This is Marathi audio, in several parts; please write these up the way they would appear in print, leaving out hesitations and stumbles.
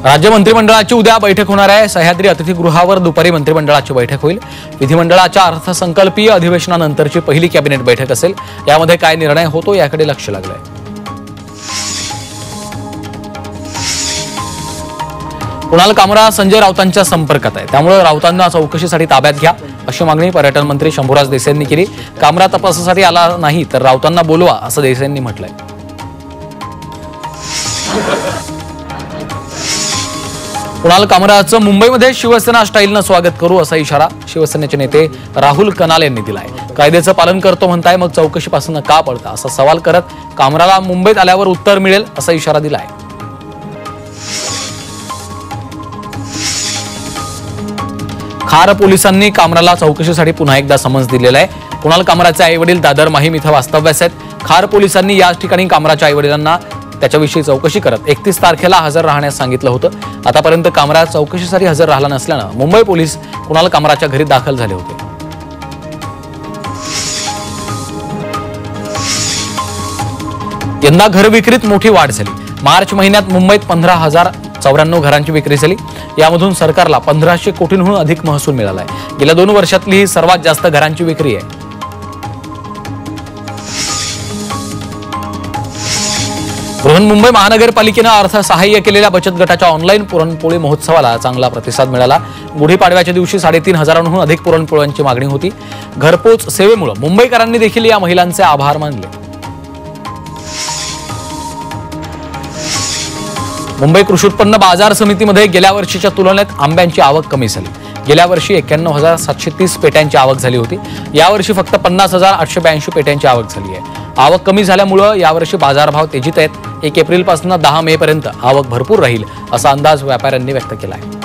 राज्य मंत्रिमंडळाची उद्या बैठक होणार आहे। सह्याद्री अतिथीगृहावर दुपारी मंत्रिमंडळाची बैठक होईल। विधिमंडळाच्या अर्थसंकल्पीय अधिवेशनानंतरची पहिली कॅबिनेट बैठक असेल। यामध्ये काय निर्णय होतो याकडे लक्ष लागलंय। कुणाल कामरा संजय राऊतांच्या संपर्कात आहे, त्यामुळे राऊतांना चौकशीसाठी ताब्यात घ्या अशी मागणी पर्यटन मंत्री शंभूराज देसाईंनी केली। कामरा तपासासाठी आला नाही तर राऊतांना बोलवा असं देसाईंनी म्हटलंय। कुणाल कामराचं मुंबईमध्ये शिवसेना स्टाईलनं स्वागत करू असा इशारा शिवसेनेचे नेते राहुल कनाल यांनी दिलाय। कायद्याचं पालन करतो म्हणताय, मग चौकशीपासून का पळता असा सवाल करत कामराला मुंबईत आल्यावर उत्तर मिळेल असा इशारा दिलाय। खार पोलिसांनी कामराला चौकशीसाठी पुन्हा एकदा समन्स दिलेला आहे। कुणाल कामराचे आईवडील दादर माहीम इथं वास्तव्यास आहेत। खार पोलिसांनी याच ठिकाणी कामराच्या आईवडिलांना त्याच्याविषयी चौकशी करत 31 तारखेला हजर राहण्यास सांगितलं होतं। आतापर्यंत कामरा चौकशीसाठी हजर राहिला नसल्यानं मुंबई पोलीस कुणाल कामराच्या घरी दाखल झाले होते। यंदा घर विक्रीत मोठी वाढ झाली। मार्च महिन्यात मुंबईत 15,094 घरांची विक्री झाली। यामधून सरकारला 1500 कोटींहून अधिक महसूल मिळाला आहे। गेल्या 2 वर्षातली ही सर्वात जास्त घरांची विक्री आहे। बृहन्मुंबई महानगरपालिकेनं अर्थसहाय्य केलेल्या बचत गटाच्या ऑनलाईन पुरणपोळी महोत्सवाला चांगला प्रतिसाद मिळाला। गुढीपाडव्याच्या दिवशी 3,500हून अधिक पुरणपोळ्यांची मागणी होती। घरपोच सेवेमुळे मुंबईकरांनी देखील या महिलांचे आभार मानले। मुंबई कृषी उत्पन्न बाजार समितीमध्ये गेल्या वर्षीच्या तुलनेत आंब्यांची आवक कमी झाली। गेल्या वर्षी 91,730 पेट्यांची आवक झाली होती। यावर्षी फक्त 50,882 पेट्यांची आवक झाली आहे। आवक कमी झाल्यामुळे यावर्षी बाजारभाव तेजीत आहेत। 1 एप्रिलपासून 10 मे पर्यंत आवक भरपूर राहील असा अंदाज व्यापाऱ्यांनी व्यक्त केला आहे।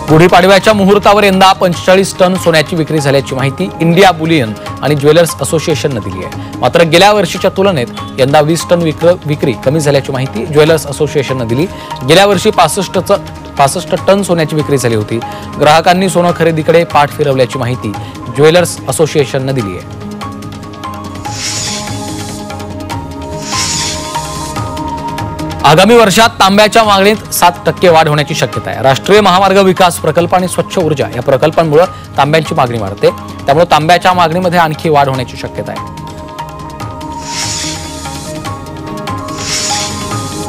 गुढीपाडव्याच्या मुहूर्तावर यंदा 45 टन सोन्याची विक्री झाल्याची माहिती इंडिया बुलियन आणि ज्वेलर्स असोसिएशनने दिली आहे। मात्र गेल्या वर्षीच्या तुलनेत यंदा 20 टन विक्री कमी झाल्याची माहिती ज्वेलर्स असोसिएशनने दिली। गेल्या वर्षी 65 टन सोन्याची विक्री झाली होती। ग्राहकांनी सोनं खरेदीकडे पाठ फिरवल्याची माहिती ज्वेलर्स असोसिएशनने दिली आहे। आगामी वर्षात तांब्याच्या मागणीत 7% वाढ होण्याची शक्यता आहे। राष्ट्रीय महामार्ग विकास प्रकल्प आणि स्वच्छ ऊर्जा या प्रकल्पांमुळे तांब्याची मागणी वाढते, त्यामुळे तांब्याच्या मागणीमध्ये आणखी वाढ होण्याची शक्यता आहे।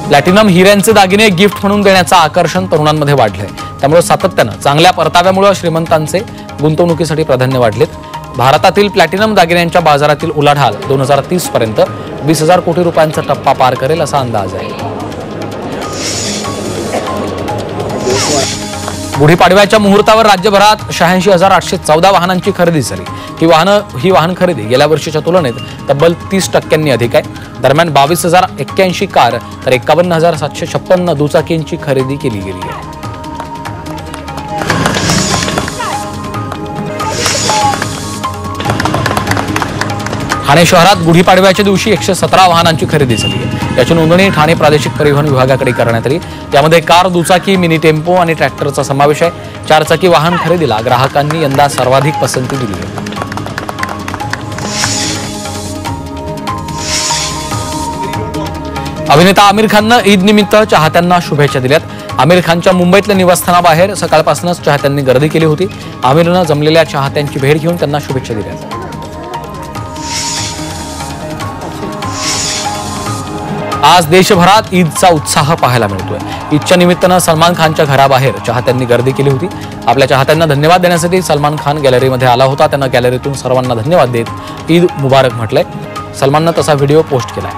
प्लॅटिनम हिऱ्यांचे दागिने गिफ्ट म्हणून देण्याचं आकर्षण तरुणांमध्ये वाढलंय, त्यामुळे सातत्यानं चांगल्या परताव्यामुळे श्रीमंतांचे गुंतवणुकीसाठी प्राधान्य वाढलेत। भारतातील प्लॅटिनम दागिन्यांच्या बाजारातील उलाढाल 2030 पर्यंत 20,000 कोटी रुपयांचा टप्पा पार करेल असा अंदाज आहे। गुढीपाडव्याच्या मुहूर्तावर राज्यभरात 86,814 वाहनांची खरेदी झाली। ही वाहन खरेदी गेल्या वर्षीच्या तुलनेत तब्बल 30% अधिक आहे। दरम्यान 22,081 कार तर 51,756 दुचाकींची खरेदी केली गेली आहे। ठाणे शहरात गुढीपाडव्याच्या दिवशी 117 वाहनांची खरेदी झाली आहे। याची नोंदणी ठाणे प्रादेशिक परिवहन विभागाकडे करण्यात आली। यामध्ये कार, दुचाकी, मिनी टेम्पो आणि ट्रॅक्टरचा समावेश आहे। 4 चाकी वाहन खरेदीला ग्राहकांनी यंदा सर्वाधिक पसंती दिली आहे। अभिनेता आमिर खाननं ईद निमित्त चाहत्यांना शुभेच्छा दिल्यात। आमिर खानच्या मुंबईतल्या निवासस्थानाबाहेर सकाळपासूनच चाहत्यांनी गर्दी केली होती। आमिरनं जमलेल्या चाहत्यांची भेट घेऊन त्यांना शुभेच्छा दिल्या। आज देशभरात ईदचा उत्साह पाहायला मिळतोय। ईदच्या निमित्तानं सलमान खानच्या घराबाहेर चाहत्यांनी गर्दी केली होती। आपल्या चाहत्यांना धन्यवाद देण्यासाठी सलमान खान गॅलरीमध्ये आला होता। त्यानं गॅलरीतून सर्वांना धन्यवाद देत ईद मुबारक म्हटलंय। सलमाननं तसा व्हिडिओ पोस्ट केलाय।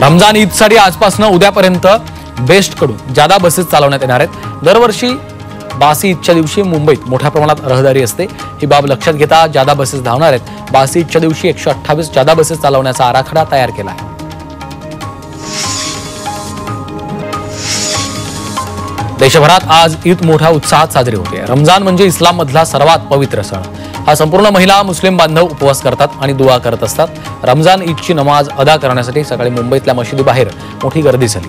रमजान ईदसाठी आजपासून उद्यापर्यंत बेस्टकडून जादा बसेस चालवण्यात येणार आहेत। दरवर्षी बासी ईदच्या दिवशी मुंबईत मोठ्या प्रमाणात रहदारी असते। ही बाब लक्षात घेता जादा बसेस धावणार आहेत। बासी ईदच्या दिवशी 128 जादा बसेस चालवण्याचा आराखडा तयार केला आहे। देशभरात आज ईद मोठ्या उत्साहात साजरी होते। रमजान म्हणजे इस्लाममधला सर्वात पवित्र सण। हा संपूर्ण महिला मुस्लिम बांधव उपवास करतात आणि दुआ करत असतात। रमजान ईदची नमाज अदा करण्यासाठी सकाळी मुंबईतल्या मशिदीबाहेर मोठी गर्दी झाली।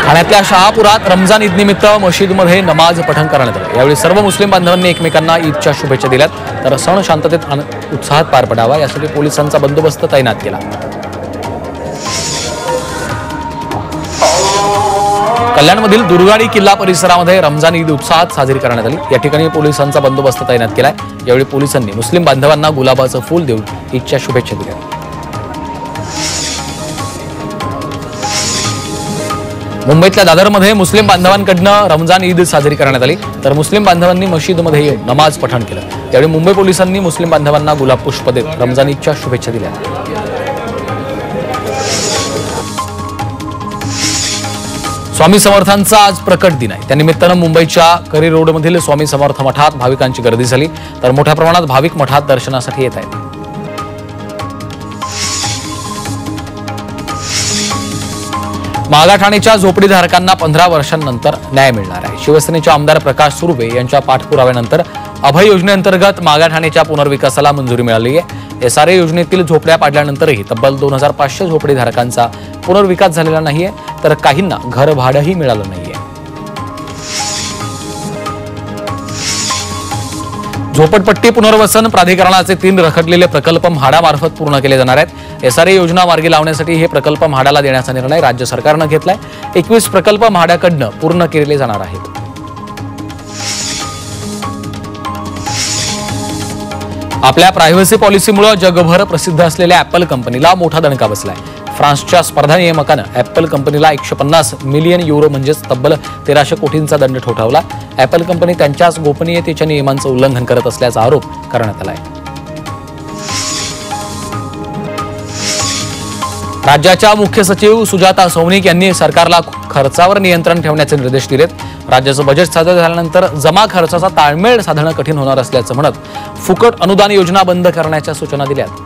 ठाण्यातल्या शहापुरात रमजान ईद निमित्त मशीदमध्ये नमाज पठण करण्यात आलं। यावेळी सर्व मुस्लिम बांधवांनी एकमेकांना ईदच्या शुभेच्छा दिल्यात, तर सण शांततेत उत्साहात पार पडावा यासाठी पोलिसांचा बंदोबस्त तैनात केला। कल्याणमधील दुर्गाडी किल्ला परिसरामध्ये रमजान ईद उत्साहात साजरी करण्यात आली। या ठिकाणी पोलिसांचा बंदोबस्त तैनात केलाय। यावेळी पोलिसांनी मुस्लिम बांधवांना गुलाबाचं फूल देऊन ईदच्या शुभेच्छा दिल्या। मुंबईतल्या दादरमध्ये मुस्लिम बांधवांकडनं रमजान ईद साजरी करण्यात आली, तर मुस्लिम बांधवांनी मशीदमध्ये येऊन नमाज पठण केलं। यावेळी मुंबई पोलिसांनी मुस्लिम बांधवांना गुलाब पुष्प देत रमजान ईदच्या शुभेच्छा दिल्या। स्वामी समर्थांचा आज प्रकट दिन आहे। त्यानिमित्तानं मुंबईच्या करी रोडमधील स्वामी समर्थ मठात भाविकांची गर्दी झाली, तर मोठ्या प्रमाणात भाविक मठात दर्शनासाठी येत आहेत। मागा ठाणेच्या झोपडीधारकांना 15 वर्षांनंतर न्याय मिळणार आहे। शिवसेनेचे आमदार प्रकाश सुर्वे यांच्या पाठपुराव्यानंतर अभय योजनेअंतर्गत मागा ठाणेच्या पुनर्विकासाला मंजुरी मिळाली आहे। एसआरए योजनेतील झोपड्या पाडल्यानंतरही तब्बल 2500 झोपडीधारकांचा पुनर्विकास झालेला नाहीये, तर काहींना घर भाडंही मिळालं नाहीये। झोपडपट्टी पुनर्वसन प्राधिकरणाचे 3 रखडलेले प्रकल्प म्हाडामार्फत पूर्ण केले जाणार आहेत। एसआरए योजना मार्गी लावण्यासाठी हे प्रकल्प म्हाडाला देण्याचा निर्णय राज्य सरकारनं घेतलाय। 21 प्रकल्प म्हाडाकडनं पूर्ण केले जाणार आहेत। आपल्या प्रायव्हसी पॉलिसीमुळे जगभर प्रसिद्ध असलेल्या ऍपल कंपनीला मोठा दणका बसलाय। फ्रान्सच्या स्पर्धा नियामकानं ऍपल कंपनीला 150 मिलियन युरो म्हणजेच तब्बल 1300 कोटींचा दंड ठोठावला। ऍपल कंपनी त्यांच्याच गोपनीयतेच्या नियमांचं उल्लंघन करत असल्याचा आरोप करण्यात आलाय। राज्याच्या मुख्य सचिव सुजाता सौनिक यांनी सरकारला खर्चावर नियंत्रण ठेवण्याचे निर्देश दिलेत। राज्याचं बजेट सादर झाल्यानंतर जमा खर्चाचा ताळमेळ साधणं कठीण होणार असल्याचं म्हणत फुकट अनुदान योजना बंद करण्याच्या सूचना दिल्यात।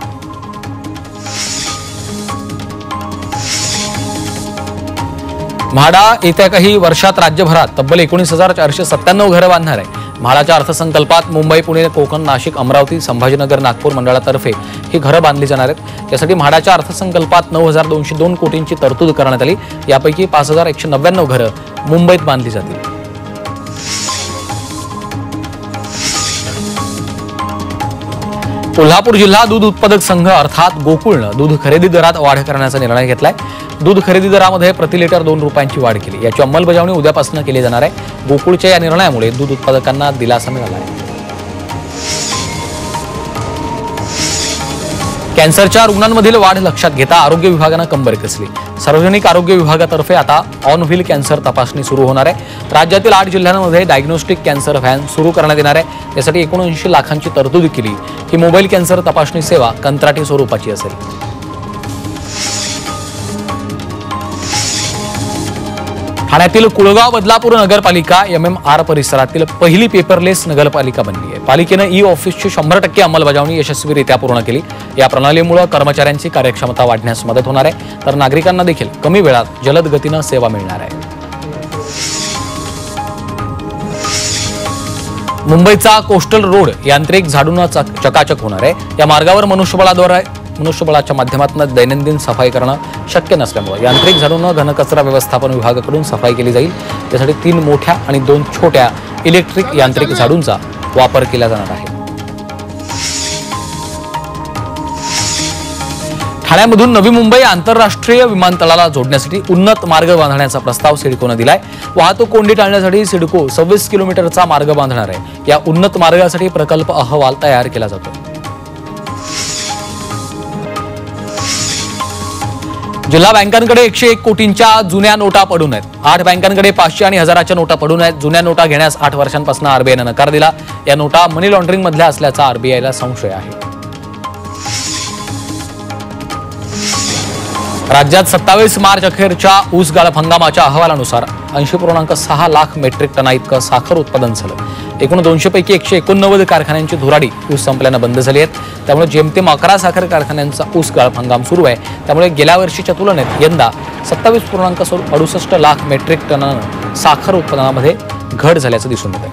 म्हाडा येत्या काही वर्षात राज्यभरात तब्बल 19,497 घरं बांधणार आहे। म्हाडाच्या अर्थसंकल्पात मुंबई, पुणे, कोकण, नाशिक, अमरावती, संभाजीनगर, नागपूर मंडळातर्फे ही घरं बांधली जाणार आहेत। यासाठी म्हाडाच्या अर्थसंकल्पात 9,202 कोटींची तरतूद करण्यात आली। यापैकी 5,199 घरं मुंबईत बांधली जातील। कोल्हापूर जिल्हा दूध उत्पादक संघ अर्थात गोकुळनं दूध खरेदी दरात वाढ करण्याचा निर्णय घेतलाय। दूध खरेदी दरामध्ये प्रति लिटर 2 रुपयांची वाढ केली। याची अंमलबजावणी उद्यापासून केली जाणार आहे। गोकुळच्या या निर्णयामुळे दूध उत्पादकांना दिलासा मिळाला आहे। कॅन्सरच्या रुग्णांमधील वाढ लक्षात घेता आरोग्य विभागानं कंबर कसली। सार्वजनिक आरोग्य विभागातर्फे आता ऑन व्हील कॅन्सर तपासणी सुरू होणार आहे। राज्यातील 8 जिल्ह्यांमध्ये डायग्नोस्टिक कॅन्सर व्हॅन सुरू करण्यात येणार आहे। यासाठी 79 लाखांची तरतूद केली। ही मोबाईल कॅन्सर तपासणी सेवा कंत्राटी स्वरूपाची असेल। ठाण्यातील कुळगाव बदलापूर नगरपालिका MMR परिसरातील पहिली पेपरलेस नगरपालिका बनली आहे। पालिकेनं ई-ऑफिसची 100% अंमलबजावणी यशस्वीरित्या पूर्ण केली। या प्रणालीमुळे कर्मचाऱ्यांची कार्यक्षमता वाढण्यास मदत होणार आहे, तर नागरिकांना देखील कमी वेळात जलद गतीनं सेवा मिळणार आहे। मुंबईचा कोस्टल रोड यांत्रिक झाडून चकाचक होणार आहे। या मार्गावर मनुष्यबळाच्या माध्यमातून दैनंदिन सफाई करणं शक्य नसल्यामुळे यांत्रिक झाडून घनकचरा व्यवस्थापन विभागाकडून सफाई केली जाईल। त्यासाठी 3 मोठ्या आणि 2 छोट्या इलेक्ट्रिक यांत्रिक झाडूंचा वापर केला जाणार आहे। ठाण्यामधून नवी मुंबई आंतरराष्ट्रीय विमानतळाला जोडण्यासाठी उन्नत मार्ग बांधण्याचा प्रस्ताव सिडकोनं दिलाय। वाहतूक कोंडी टाळण्यासाठी सिडको 26 किलोमीटरचा मार्ग बांधणार आहे। या उन्नत मार्गासाठी प्रकल्प अहवाल तयार केला जातो। जिल्हा बँकांकडे 101 कोटींच्या जुन्या नोटा पडून आहेत। 8 बँकांकडे 500 आणि 1000च्या नोटा पडून आहेत। जुन्या नोटा घेण्यास 8 वर्षांपासून आरबीआयनं नकार दिला। या नोटा मनी लॉन्ड्रिंग मधल्या असल्याचा आरबीआयला संशय आहे। राज्यात 27 मार्च अखेरच्या ऊस गाळप हंगामाच्या अहवालानुसार 80.6 लाख मेट्रिक टना इतकं साखर उत्पादन झालं। एकूण 200 पैकी 189 कारखान्यांची धुराडी ऊस संपल्यानं बंद झाली आहेत। त्यामुळे जेमतेम 11 साखर कारखान्यांचा ऊस गाळप हंगाम सुरू आहे। त्यामुळे गेल्या वर्षीच्या तुलनेत यंदा 27.68 लाख मेट्रिक टनानं साखर उत्पादनामध्ये घट झाल्याचं दिसून येत आहे।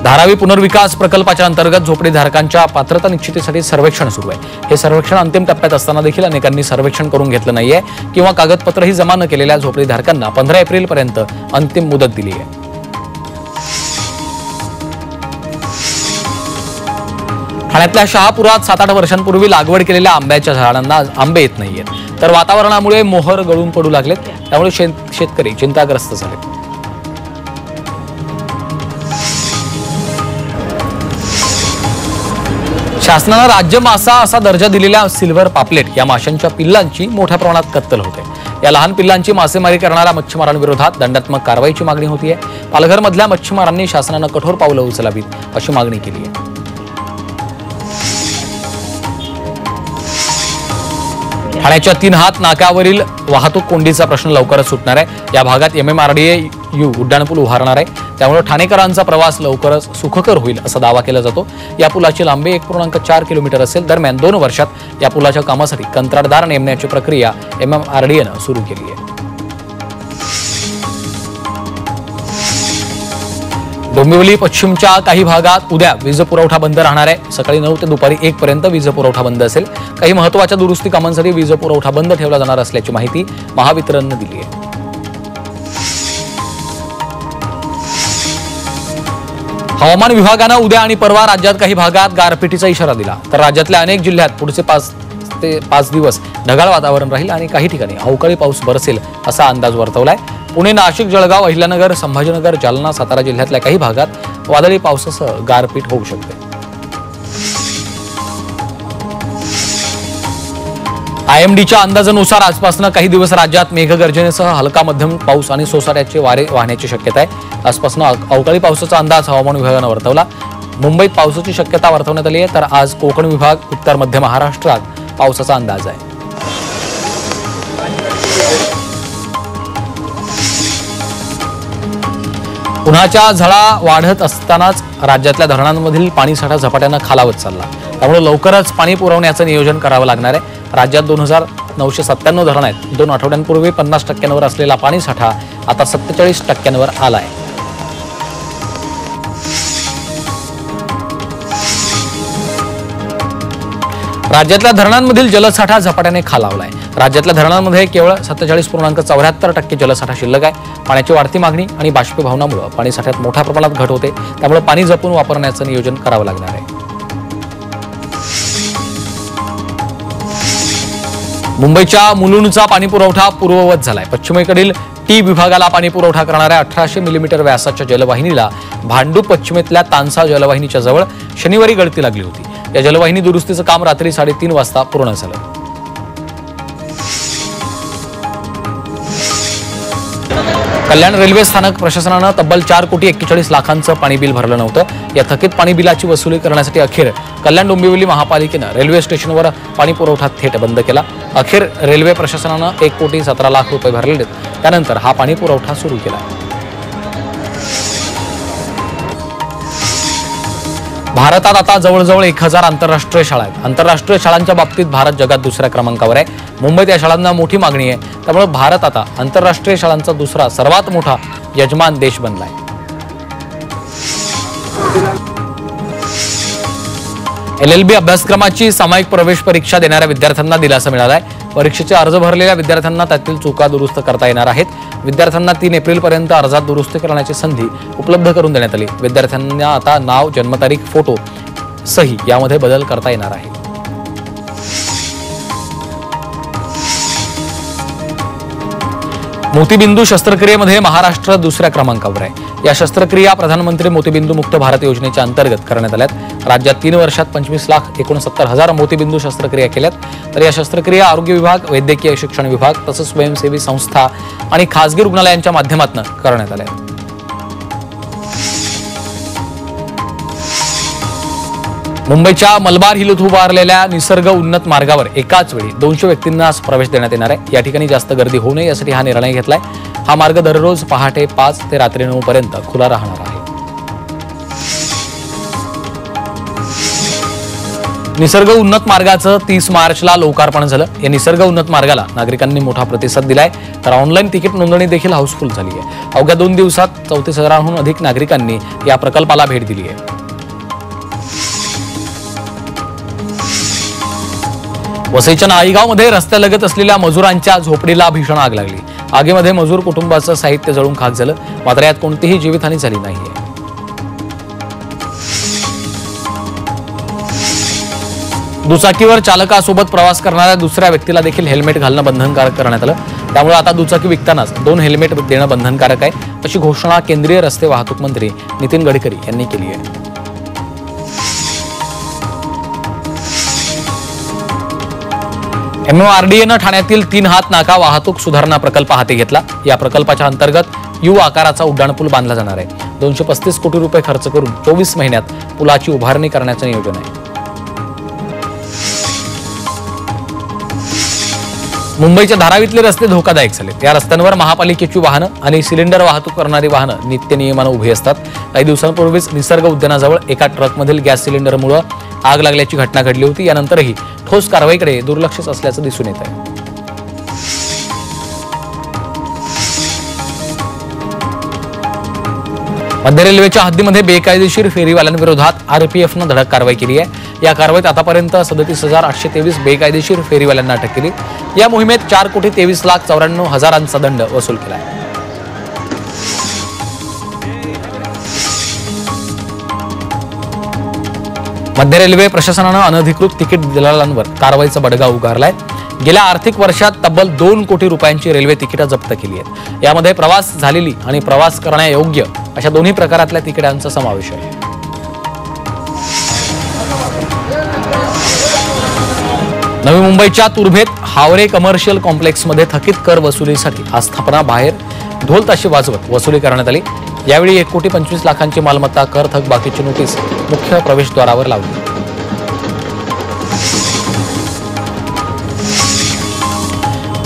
धारावी पुनर्विकास प्रकल्पाच्या अंतर्गत झोपडीधारकांच्या पात्रता निश्चितीसाठी सर्वेक्षण सुरू आहे। हे सर्वेक्षण अंतिम टप्प्यात असताना देखील अनेकांनी सर्वेक्षण करून घेतलं नाहीये किंवा कागदपत्रही जमा न केलेल्या झोपडीधारकांना 15 एप्रिलपर्यंत अंतिम मुदत दिली आहे। ठाण्यातल्या शहापुरात 7-8 वर्षांपूर्वी लागवड केलेल्या आंब्याच्या झाडांना आंबे येत नाहीयेत, तर वातावरणामुळे मोहर गळून पडू लागलेत। त्यामुळे शेतकरी चिंताग्रस्त झाले। शासनानं राज्य मासा असा दर्जा दिलेल्या सिल्व्हर पापलेट या माशांच्या पिल्लांची मोठ्या प्रमाणात कत्तल होते। या लहान पिल्लांची मासेमारी करणाऱ्या मच्छीमारांविरोधात दंडात्मक कारवाईची मागणी होतीये। पालघरमधल्या मच्छीमारांनी शासनानं कठोर पावलं उचलावीत अशी मागणी केली आहे। ठाण्याच्या 3 हात नाक्यावरील वाहतूक कोंडीचा प्रश्न लवकरच सुटणार आहे। या भागात MMRDA उड्डाणपूल उभारणार आहे, त्यामुळे ठाणेकरांचा प्रवास लवकरच सुखकर होईल असा दावा केला जातो। या पुलाची लांबी 1.4 किलोमीटर असेल। दरम्यान 2 वर्षात या पुलाच्या कामासाठी कंत्राटदार नेमण्याची प्रक्रिया MMRDAनं सुरू केली आहे। डोंबिवली पश्चिमच्या काही भागात उद्या वीज पुरवठा बंद राहणार आहे। सकाळी 9 ते दुपारी 1 पर्यंत वीज पुरवठा बंद असेल। काही महत्त्वाच्या दुरुस्ती कामांसाठी वीज पुरवठा बंद ठेवला जाणार असल्याची माहिती महावितरणने दिली आहे। हवामान विभागानं उद्या आणि परवा राज्यात काही भागात गारपिटीचा इशारा दिला, तर राज्यातल्या अनेक जिल्ह्यात पुढचे 5 दिवस ढगाळ वातावरण राहील आणि काही ठिकाणी अवकाळी पाऊस बरसेल असा अंदाज वर्तवलाय। पुणे, नाशिक, जळगाव, अहिल्यानगर, संभाजीनगर, जालना, सातारा जिल्ह्यातल्या काही भागात वादळी पावसासह गारपीट होऊ शकते। IMDच्या अंदाजानुसार आजपासून काही दिवस राज्यात मेघगर्जनेसह हलका मध्यम पाऊस आणि सोसाट्याचे वारे वाहण्याची शक्यता आहे। आजपासून अवकाळी पावसाचा अंदाज हवामान विभागानं वर्तवला। मुंबईत पावसाची शक्यता वर्तवण्यात आली आहे, तर आज कोकण विभाग, उत्तर मध्य महाराष्ट्रात पावसाचा अंदाज आहे। उन्हाच्या झळा वाढत असतानाच राज्यातल्या धरणांमधील पाणीसाठा झपाट्यानं खालावत चालला, त्यामुळे लवकरच पाणी पुरवण्याचं नियोजन करावं लागणार आहे। राज्यात 2997 धरण आहेत। 2 आठवड्यांपूर्वी 50% असलेला पाणीसाठा आता 47% आलाय। राज्यातल्या धरणांमधील जलसाठा झपाट्याने खालावलाय। राज्यातल्या धरणांमध्ये केवळ 47.74% जलसाठा शिल्लक आहे। पाण्याची वाढती मागणी आणि बाष्पीभवनामुळे पाणीसाठ्यात मोठ्या प्रमाणात घट होते, त्यामुळे पाणी जपून वापरण्याचं नियोजन करावं लागणार आहे। मुंबईच्या मुलुंडचा पाणीपुरवठा पूर्ववत झालाय। पश्चिमेकडील टी विभागाला पाणीपुरवठा करणाऱ्या 1800 मिलीमीटर व्यासाच्या जलवाहिनीला भांडूप पश्चिमेतल्या तानसा जलवाहिनीच्या जवळ शनिवारी गळती लागली होती। या जलवाहिनी दुरुस्तीचं काम रात्री 3:30 वाजता पूर्ण झालं। कल्याण रेल्वे स्थानक प्रशासनानं तब्बल 4,41,00,000 पाणी बिल भरलं नव्हतं। या थकीत पाणी बिलाची वसुली करण्यासाठी अखेर कल्याण डोंबिवली महापालिकेनं रेल्वे स्टेशनवर पाणी पुरवठा थेट बंद केला। अखेर रेल्वे प्रशासनानं 1,17,00,000 रुपये भरलेले, त्यानंतर हा पाणी पुरवठा सुरू केला। भारतात आता जवळजवळ 1000 आंतरराष्ट्रीय शाळा आहेत। आंतरराष्ट्रीय शाळांच्या बाबतीत भारत जगात दुसऱ्या क्रमांकावर आहे। मुंबईत या शाळांना मोठी मागणी आहे, त्यामुळे भारत आता आंतरराष्ट्रीय शाळांचा दुसरा सर्वात मोठा यजमान देश बनलाय। LLB अभ्यासक्रमाची सामायिक प्रवेश परीक्षा देणाऱ्या विद्यार्थ्यांना दिलासा मिळालाय। परीक्षेचे अर्ज भरलेल्या विद्यार्थ्यांना त्यातील चुका दुरुस्त करता येणार आहेत। विद्यार्थ्यांना 3 एप्रिलपर्यंत अर्जात दुरुस्ती करण्याची संधी उपलब्ध करून देण्यात आली। विद्यार्थ्यांना आता नाव, जन्मतारीख, फोटो, सही यामध्ये बदल करता येणार आहे। मोतीबिंदू शस्त्रक्रियेमध्ये महाराष्ट्र दुसऱ्या क्रमांकावर आहे। या शस्त्रक्रिया प्रधानमंत्री मोतीबिंदू मुक्त भारत योजनेच्या अंतर्गत करण्यात आल्यात। राज्यात 3 वर्षात 25,69,000 मोतीबिंदू शस्त्रक्रिया केल्यात, तर या शस्त्रक्रिया आरोग्य विभाग, वैद्यकीय शिक्षण विभाग तसंच स्वयंसेवी संस्था आणि खासगी रुग्णालयांच्या माध्यमातून करण्यात आल्या। मुंबईच्या मलबार हिल उभारलेल्या निसर्ग उन्नत मार्गावर एकाच वेळी 200 व्यक्तींना प्रवेश देण्यात येणार आहे। या ठिकाणी जास्त गर्दी होऊ नये यासाठी हा निर्णय घेतलाय। हा मार्ग दररोज पहाटे 5 ते रात्री 9 पर्यंत खुला राहणार आहे। निसर्ग उन्नत मार्गाचं 30 मार्चला लोकार्पण झालं. या निसर्ग उन्नत मार्गाला नागरिकांनी मोठा प्रतिसाद दिलाय, तर ऑनलाईन तिकीट नोंदणी देखील हाऊसफुल झाली आहे. अवघ्या 2 दिवसात 34,000हून अधिक नागरिकांनी या प्रकल्पाला भेट दिली आहे. वसईच्या नाईगावमध्ये रस्त्यालगत असलेल्या मजुरांच्या झोपडीला भीषण आग लागली. आगीमध्ये मजूर कुटुंबाचं साहित्य जळून खाक झालं, मात्र यात कोणतीही जीवितहानी झाली नाहीये. दुचाकीवर चालकासोबत प्रवास करणाऱ्या दुसऱ्या व्यक्तीला देखील हेल्मेट घालणं बंधनकारक करण्यात आलं. त्यामुळे आता दुचाकी विकतानाच 2 हेल्मेट देणं बंधनकारक आहे, अशी घोषणा केंद्रीय रस्ते वाहतूक मंत्री नितीन गडकरी यांनी केली आहे. MMRDAनं ठाण्यातील 3 हात नाका वाहतूक सुधारणा प्रकल्प हाती घेतला. या प्रकल्पाच्या अंतर्गत यू आकाराचा उड्डाणपूल बांधला जाणार आहे. 235 कोटी रुपये खर्च करून 24 महिन्यात पुलाची उभारणी करण्याचं नियोजन आहे. मुंबईच्या धारावीतले रस्ते धोकादायक झाले. या रस्त्यांवर महापालिकेची वाहनं आणि सिलेंडर वाहतूक करणारी वाहनं नित्य नियमानं उभी असतात. काही दिवसांपूर्वीच निसर्ग उद्यानाजवळ एका ट्रकमधील गॅस सिलेंडरमुळे आग लागल्याची घटना घडली होती. यानंतरही ठोस कारवाईकडे दुर्लक्ष असल्याचं दिसून येत आहे. मध्य रेल्वेच्या हद्दीमध्ये बेकायदेशीर फेरीवाल्यांविरोधात RPFनं धडक कारवाई केली आहे. या कारवाईत आतापर्यंत 37,823 बेकायदेशीर फेरीवाल्यांना अटक केली. या मोहिमेत 4,23,94,000 दंड वसूल केला आहे. मध्य रेल्वे प्रशासनानं अनधिकृत तिकीट दलालांवर कारवाईचा बडगा उगारलाय. गेल्या आर्थिक वर्षात तब्बल 2 कोटी रुपयांची रेल्वे तिकीटं जप्त केली आहेत. यामध्ये प्रवास झालेली आणि प्रवास करण्यायोग्य अशा दोन्ही प्रकारातल्या तिकिटांचा समावेश आहे. नवी मुंबईच्या तुर्भेत हावरे कमर्शियल कॉम्प्लेक्समध्ये थकीत कर वसुलीसाठी आस्थापना बाहेर ढोल ताशे वाजवत वसुली करण्यात आली. यावेळी 1,25,00,000ची मालमत्ता कर थकबाकीची नोटीस मुख्य प्रवेशद्वारावर लावली.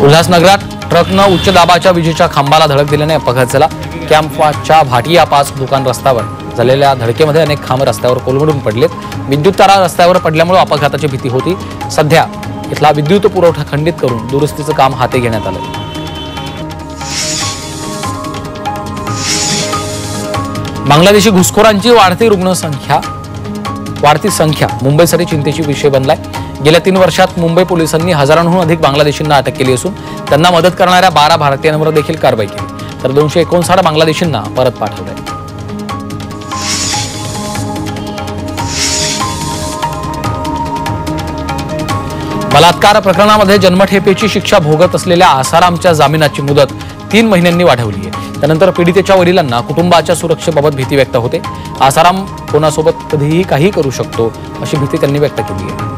उल्हासनगरात ट्रकनं उच्च दाबाच्या विजेच्या खांबाला धडक दिल्याने अपघात झाला. कॅम्पच्या भाटिया 5 दुकान रस्त्यावर झालेल्या धडकेमध्ये अनेक खांब रस्त्यावर कोलमडून पडलेत. विद्युत तारा रस्त्यावर पडल्यामुळे अपघाताची भीती होती. सध्या इथला विद्युत पुरवठा खंडित करून दुरुस्तीचं काम हाती घेण्यात आलं. बांगलादेशी घुसखोरांची वाढती संख्या मुंबईसाठी चिंतेची विषय बनलाय. गेल्या 3 वर्षात मुंबई पोलिसांनी हजारांहून अधिक बांगलादेशींना अटक केली असून त्यांना मदत करणाऱ्या 12 भारतीयांवर देखील कारवाई केली, तर 259 बांगलादेशींना परत पाठवलंय. बलात्कार प्रकरणामध्ये जन्मठेपेची शिक्षा भोगत असलेल्या आसारामच्या जामिनाची मुदत 3 महिन्यांनी वाढवली आहे. त्यानंतर पीडितेच्या वडिलांना कुटुंबाच्या सुरक्षेबाबत भीती व्यक्त होते. आसाराम कोणासोबत कधीही काही करू शकतो अशी भीती त्यांनी व्यक्त केली आहे.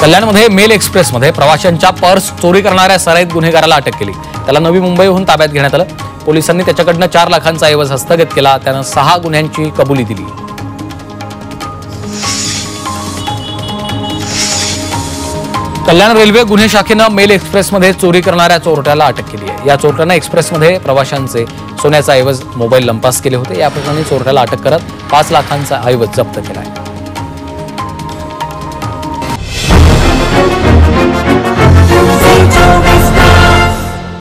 कल्याणमध्ये मेल एक्सप्रेसमध्ये प्रवाशांच्या पर्स चोरी करणाऱ्या सराईत गुन्हेगाराला अटक केली. त्याला नवी मुंबईहून ताब्यात घेण्यात आलं. पोलिसांनी त्याच्याकडनं 4 लाखांचा ऐवज हस्तगत केला. त्यानं 6 गुन्ह्यांची कबुली दिली. कल्याण रेल्वे गुन्हे शाखेनं मेल एक्सप्रेसमध्ये चोरी करणाऱ्या चोरट्याला अटक केली आहे. या चोरट्यानं एक्सप्रेसमध्ये प्रवाशांचे सोन्याचा ऐवज मोबाईल लंपास केले होते. या प्रकरणी चोरट्याला अटक करत 5 लाखांचा ऐवज जप्त केला आहे.